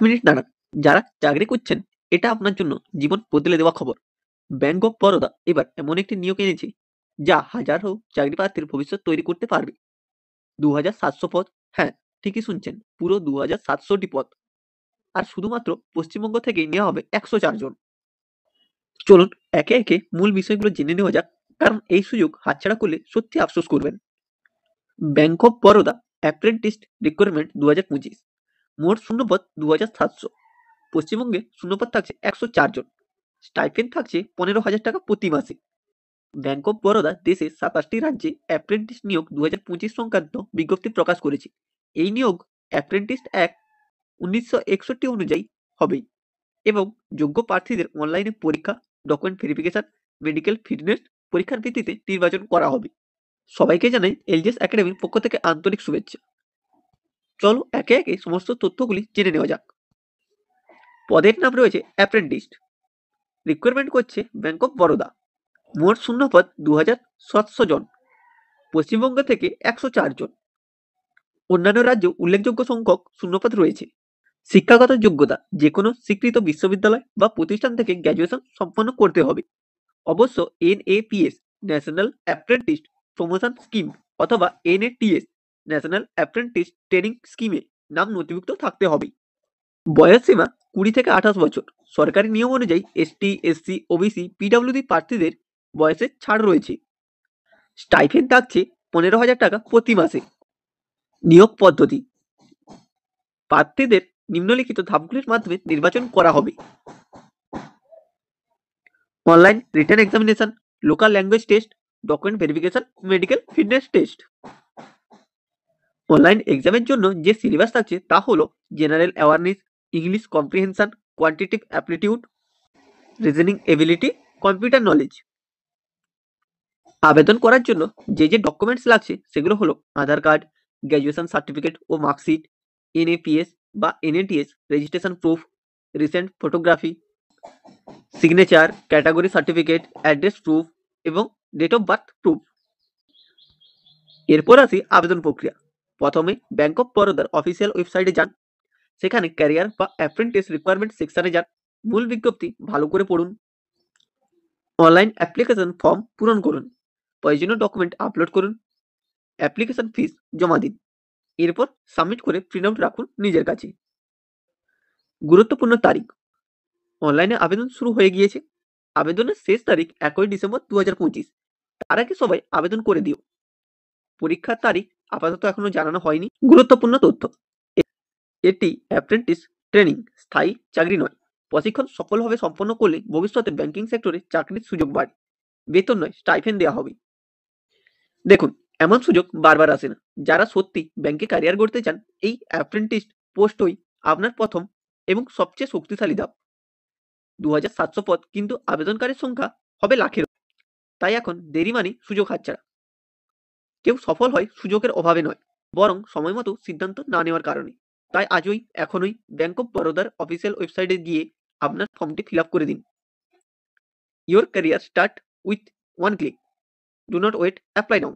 Minute দাঁড়ান। যারা চাকরি করছেন, এটা আপনার জন্য জীবন বদলে দেওয়া খবর। ব্যাংক অফ বরোদা এবার এমন একটি নিয়োগ এনেছে যা হাজারো চাকরি প্রার্থীর ভবিষ্যৎ তৈরি করতে পারবে। ২,৭০০ পদ। হ্যাঁ, ঠিকই শুনছেন, পুরো ২,৭০০টি পদ। আর শুধুমাত্র পশ্চিমবঙ্গ থেকেই নেওয়া হবে ১০৪ জন। চলুন একে একে মূল বিষয়গুলো জেনে নেওয়া যাক, কারণ এই সুযোগ হাতছাড়া করলে সত্যি আফসোস করবেন। Bank of Baroda apprentice recruitment ২০২৫। মোট শূন্যপদ ২,৭০০। পশ্চিমবঙ্গে শূন্যপদ থাকছে ১০৪ জন। স্টাইপেন্ড থাকছে ১৫,০০০ টাকা প্রতি মাসে। ব্যাংক অফ বরোদা দেশের ২৭টি রাজ্যে অ্যাপ্রেন্টিস নিয়োগ ২০২৫ সংক্রান্ত বিজ্ঞপ্তি প্রকাশ করেছে। এই নিয়োগ অ্যাপ্রেন্টিস অ্যাক্ট ১৯৬১ অনুযায়ী হবে এবং যোগ্য প্রার্থীদের অনলাইনে পরীক্ষা, ডকুমেন্ট ভেরিফিকেশন, মেডিকেল ফিটনেস পরীক্ষার ভিত্তিতে নির্বাচন করা হবে। সবাইকে জানাই এলজিএস একাডেমির পক্ষ থেকে আন্তরিক শুভেচ্ছা। চলো একে একে সমস্ত তথ্যগুলি জেনে নেওয়া যাক। পদের নাম রয়েছে অ্যাপ্রেন্টিস। রিক্রুটমেন্ট করছে ব্যাংক অফ বরোদা। মোট শূন্যপদ ২,৭০০ জন। পশ্চিমবঙ্গ থেকে ১০৪ জন। অন্যান্য রাজ্যে উল্লেখযোগ্য সংখ্যক শূন্যপদ রয়েছে। শিক্ষাগত যোগ্যতা যে কোনো স্বীকৃত বিশ্ববিদ্যালয় বা প্রতিষ্ঠান থেকে গ্র্যাজুয়েশন সম্পন্ন করতে হবে। অবশ্য এনএপিএস ন্যাশনাল অ্যাপ্রেন্টিস প্রমোশন স্কিম অথবা এনএটিএস ন্যাশনাল অ্যাপ্রেন্টিস ট্রেনিং স্কিমে নাম নথিভুক্ত থাকতে হবে। বয়স সীমা ২০ থেকে ২৮ বছর। সরকারি নিয়ম অনুযায়ী এসটি, এসসি, ওবিসি, পিডব্লিউডি প্রার্থীদের বয়সে ছাড় রয়েছে। স্টাইপেন্ড থাকছে ১৫,০০০ টাকা প্রতি মাসে। নিয়োগ পদ্ধতি: প্রার্থীদের নিম্নলিখিত ধাপগুলির মাধ্যমে নির্বাচন করা হবে। Online written examination, local language test, document verification, medical fitness test. Online এক্সামের জন্য যে সিলেবাস থাকছে তা হলো general awareness, English comprehension, quantitative aptitude, reasoning ability, computer knowledge. আবেদন করার জন্য যে ডকুমেন্টস লাগছে সেগুলো হলো আধার কার্ড, গ্র্যাজুয়েশন সার্টিফিকেট ও মার্কশিট, এনএপিএস বা NATS registration proof, recent photography, signature, category certificate, address proof এবং ডেট অফ বার্থ প্রুফ। এরপর আসি আবেদন প্রক্রিয়া। প্রথমে ব্যাংক অফ বরোদার অফিসিয়াল ওয়েবসাইটে যান। সেখানে ক্যারিয়ার বা অ্যাপ্রেন্টিস রিকোয়ারমেন্ট সেকশনে যান। মূল বিজ্ঞপ্তি ভালো করে পড়ুন। অনলাইন অ্যাপ্লিকেশন ফর্ম পূরণ করুন। প্রয়োজনীয় ডকুমেন্ট আপলোড করুন। অ্যাপ্লিকেশন ফিস জমা দিন। এরপর সাবমিট করে প্রিন্ট আউট রাখুন নিজের কাছে। গুরুত্বপূর্ণ তারিখ: অনলাইনে আবেদন শুরু হয়ে গিয়েছে। আবেদনের শেষ তারিখ ১ ডিসেম্বর ২০২৫। তার আগে সবাই আবেদন করে দিও। পরীক্ষার তারিখ আপাতত এখনো জানানো হয়নি। গুরুত্বপূর্ণ তথ্য: এটি অ্যাপ্রেন্টিস ট্রেনিং, স্থায়ী চাকরি নয়। প্রশিক্ষণ সফলভাবে সম্পন্ন করলে ভবিষ্যতে ব্যাংকিং সেক্টরে চাকরির সুযোগ বাড়ে। বেতন নয়, স্টাইপেন্ড দেওয়া হবে। দেখুন, এমন সুযোগ বারবার আসে না। যারা সত্যি ব্যাংকে ক্যারিয়ার গড়তে চান, এই অ্যাপ্রেন্টিস পোস্টই আপনার প্রথম এবং সবচেয়ে শক্তিশালী ধাপ। ২,৭০০ পদ, কিন্তু আবেদনকারীর সংখ্যা হবে লাখের। তাই এখন দেরি মানে সুযোগ হাতছাড়া। কেউ সফল হয় সুযোগের অভাবে নয়, বরং সময়মতো সিদ্ধান্ত না নেওয়ার কারণে। তাই আজই, এখনই ব্যাংক অফ বরোদার অফিসিয়াল ওয়েবসাইটে গিয়ে আপনার ফর্মটি ফিল আপ করে দিন। Your career start with one click. Do not wait, apply now.